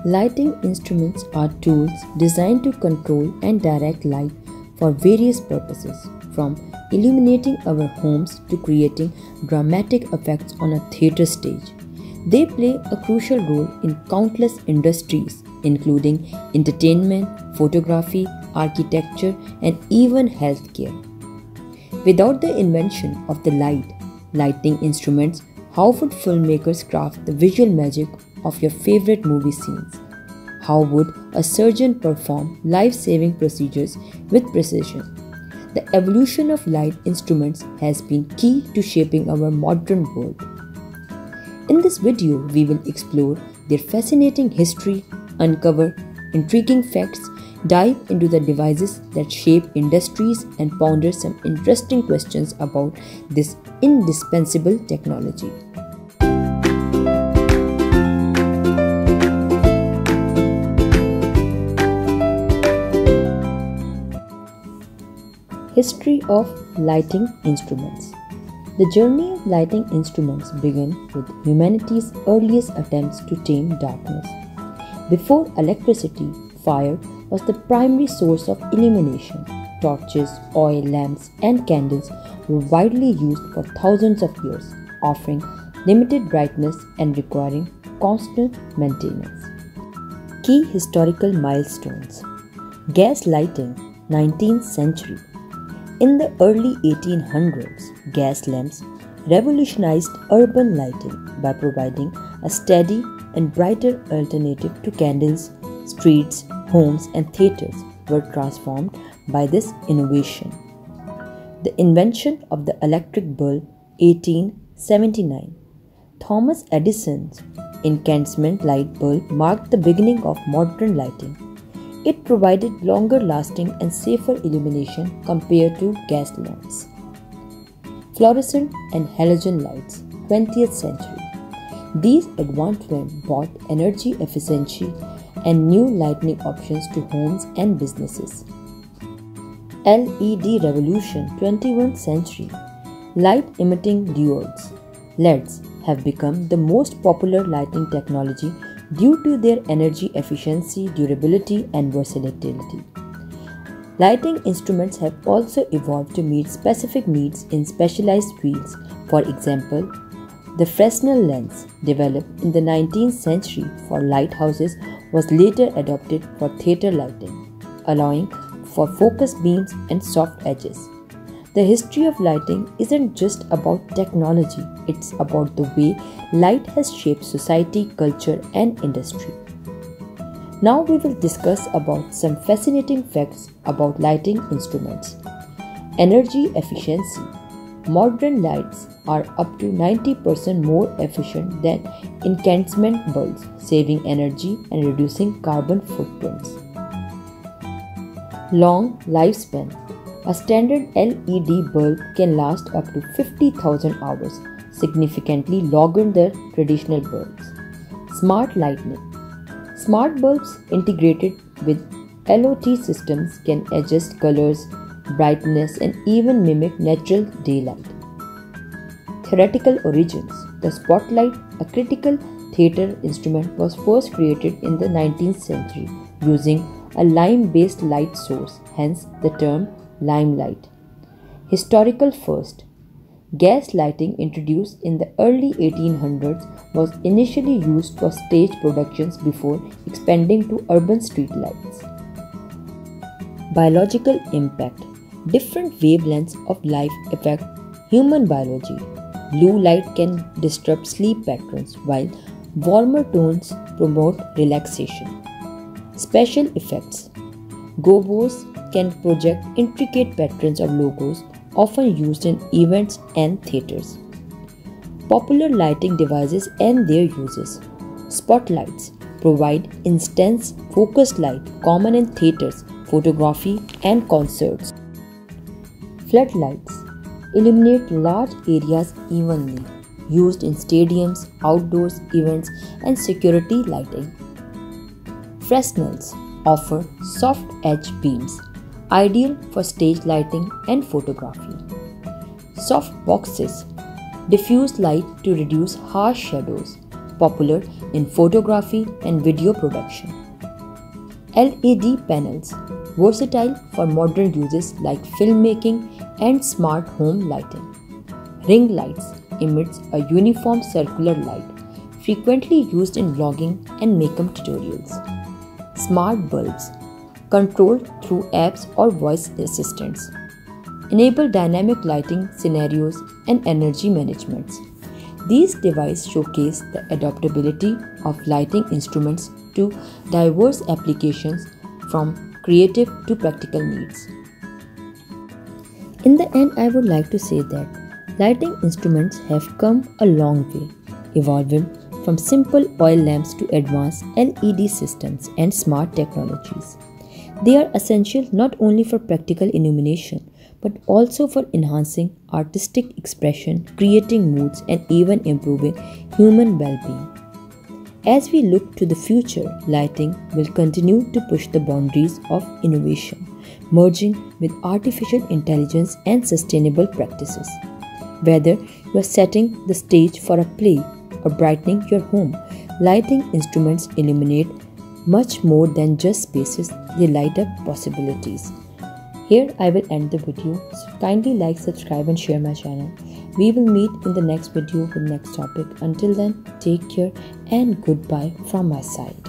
Lighting instruments are tools designed to control and direct light for various purposes, from illuminating our homes to creating dramatic effects on a theatre stage. They play a crucial role in countless industries, including entertainment, photography, architecture, and even healthcare. Without the invention of the lighting instruments, how would filmmakers craft the visual magic of your favorite movie scenes? How would a surgeon perform life-saving procedures with precision? The evolution of light instruments has been key to shaping our modern world. In this video, we will explore their fascinating history, uncover intriguing facts, dive into the devices that shape industries, and ponder some interesting questions about this indispensable technology. History of lighting instruments. The journey of lighting instruments began with humanity's earliest attempts to tame darkness. Before electricity, fire was the primary source of illumination. Torches, oil lamps, and candles were widely used for thousands of years, offering limited brightness and requiring constant maintenance. Key historical milestones. Gas lighting, 19th century. In the early 1800s, gas lamps revolutionized urban lighting by providing a steady and brighter alternative to candles. Streets, homes, and theaters were transformed by this innovation. The invention of the electric bulb, 1879. Thomas Edison's incandescent light bulb marked the beginning of modern lighting. It provided longer lasting and safer illumination compared to gas lamps. Fluorescent and halogen lights, 20th century. These advancements brought energy efficiency and new lighting options to homes and businesses. LED revolution, 21st century. Light emitting diodes, LEDs, have become the most popular lighting technology due to their energy efficiency, durability, and versatility. Lighting instruments have also evolved to meet specific needs in specialized fields. For example, the Fresnel lens, developed in the 19th century for lighthouses, was later adopted for theatre lighting, allowing for focused beams and soft edges. The history of lighting isn't just about technology, it's about the way light has shaped society, culture, and industry. Now we will discuss about some fascinating facts about lighting instruments. Energy efficiency. Modern lights are up to 90% more efficient than incandescent bulbs, saving energy and reducing carbon footprints. Long lifespan. A standard LED bulb can last up to 50,000 hours, significantly longer than traditional bulbs. Smart lighting. Smart bulbs integrated with LOT systems can adjust colors, brightness, and even mimic natural daylight. Theoretical origins. The spotlight, a critical theatre instrument, was first created in the 19th century using a lime-based light source, hence the term limelight. Historical first. Gas lighting, introduced in the early 1800s, was initially used for stage productions before expanding to urban street lights. Biological impact. Different wavelengths of light affect human biology. Blue light can disrupt sleep patterns, while warmer tones promote relaxation. Special effects. Gobos can project intricate patterns of logos, often used in events and theaters. Popular lighting devices and their uses. Spotlights provide intense focused light common in theaters, photography, and concerts. Floodlights illuminate large areas evenly, used in stadiums, outdoors events, and security lighting. Fresnels offer soft edge beams, ideal for stage lighting and photography. Soft boxes diffuse light to reduce harsh shadows. popular in photography and video production. LED panels, versatile for modern uses like filmmaking and smart home lighting. Ring lights emits a uniform circular light, frequently used in vlogging and makeup tutorials. Smart bulbs, controlled through apps or voice assistants, enable dynamic lighting scenarios and energy management. These devices showcase the adaptability of lighting instruments to diverse applications from creative to practical needs. In the end, I would like to say that lighting instruments have come a long way, evolving from simple oil lamps to advanced LED systems and smart technologies. They are essential not only for practical illumination but also for enhancing artistic expression, creating moods, and even improving human well-being. As we look to the future, lighting will continue to push the boundaries of innovation, merging with artificial intelligence and sustainable practices. Whether you are setting the stage for a play or brightening your home, lighting instruments illuminate much more than just spaces, they light up possibilities. Here I will end the video, so kindly like, subscribe and share my channel. We will meet in the next video with next topic. Until then, take care and goodbye from my side.